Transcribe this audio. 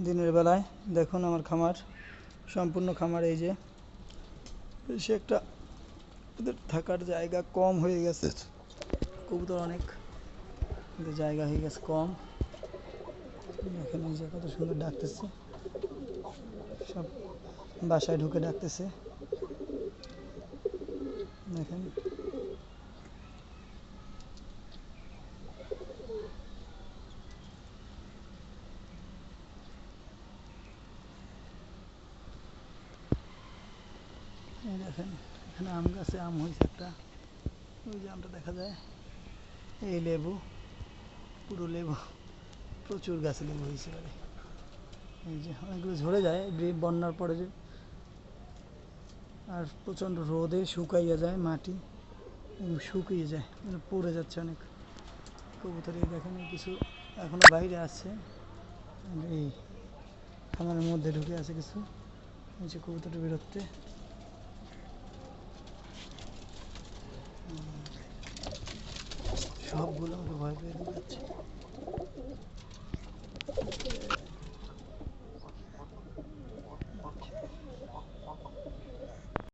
দিনের বেলায় দেখুন আমার খামার, সম্পূর্ণ খামার। এই যে বেশি একটা ওদের থাকার জায়গা কম হয়ে গেছে, কবুতর অনেক, কিন্তু জায়গা হয়ে গেছে কম। দেখেন এই যে কত সুন্দর ডাকতেছে, সব বাসায় ঢুকে ডাকতেছে। দেখেন এই দেখেন এখানে আম গাছে আম হয়েছে একটা, ওই যে আমটা দেখা যায়। এই লেবু, পুরো লেবু, প্রচুর গাছে লেবু হয়েছে এবারে। এই যে অনেকগুলো ঝরে যায় বন্যার পরে, যে আর প্রচণ্ড রোদে শুকাইয়া যায় মাটি, শুকিয়ে যায়, পড়ে যাচ্ছে অনেক কবুতর। এই দেখেন কিছু এখনো বাইরে আছে, এই খামারের মধ্যে ঢুকে আছে কিছু। এই যে কবুতরটা বেরোচ্ছে, সবগুলো আমাকে ভয় পেয়ে যাচ্ছে।